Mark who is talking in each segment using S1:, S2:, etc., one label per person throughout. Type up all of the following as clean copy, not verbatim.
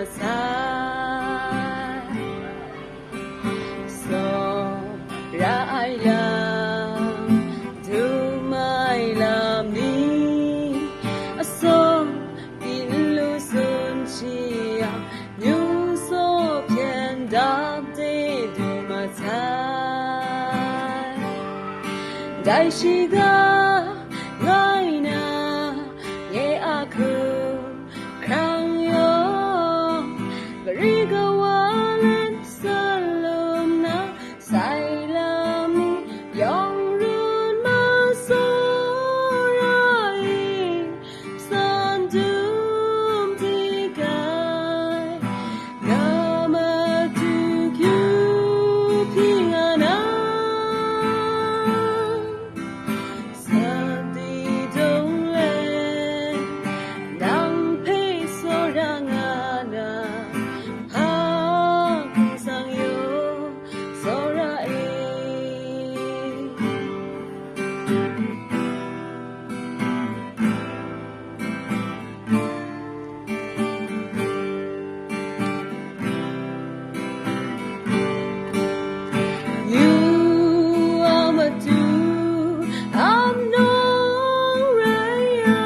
S1: sai so ra ai la du mai lam ni a so in lu sun chi ya nyu so pian da de du ma sai dai shi ga ngai na ye a ku krang yo gari ga walen salum na sai la mi yong run ma so rai san dum ti kai ga ma tu kyu pi na sa ti dong le dang pe so ra nga na ha sang yo so ra e you are my do I'm no raya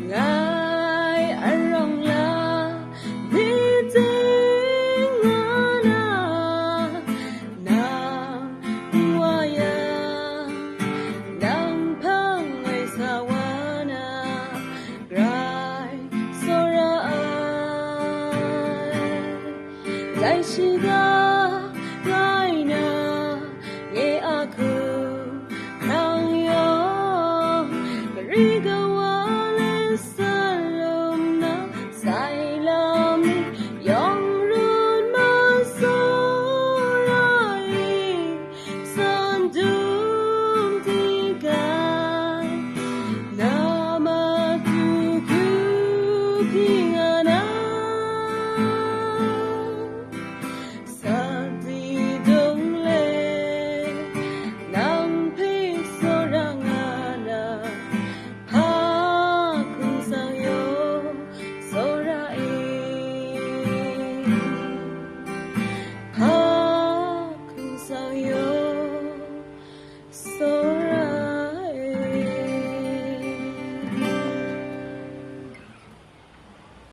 S1: ngai arong la ni ting na na wa ya dang phang ngai sa wa na rai so ra ai dai shi ga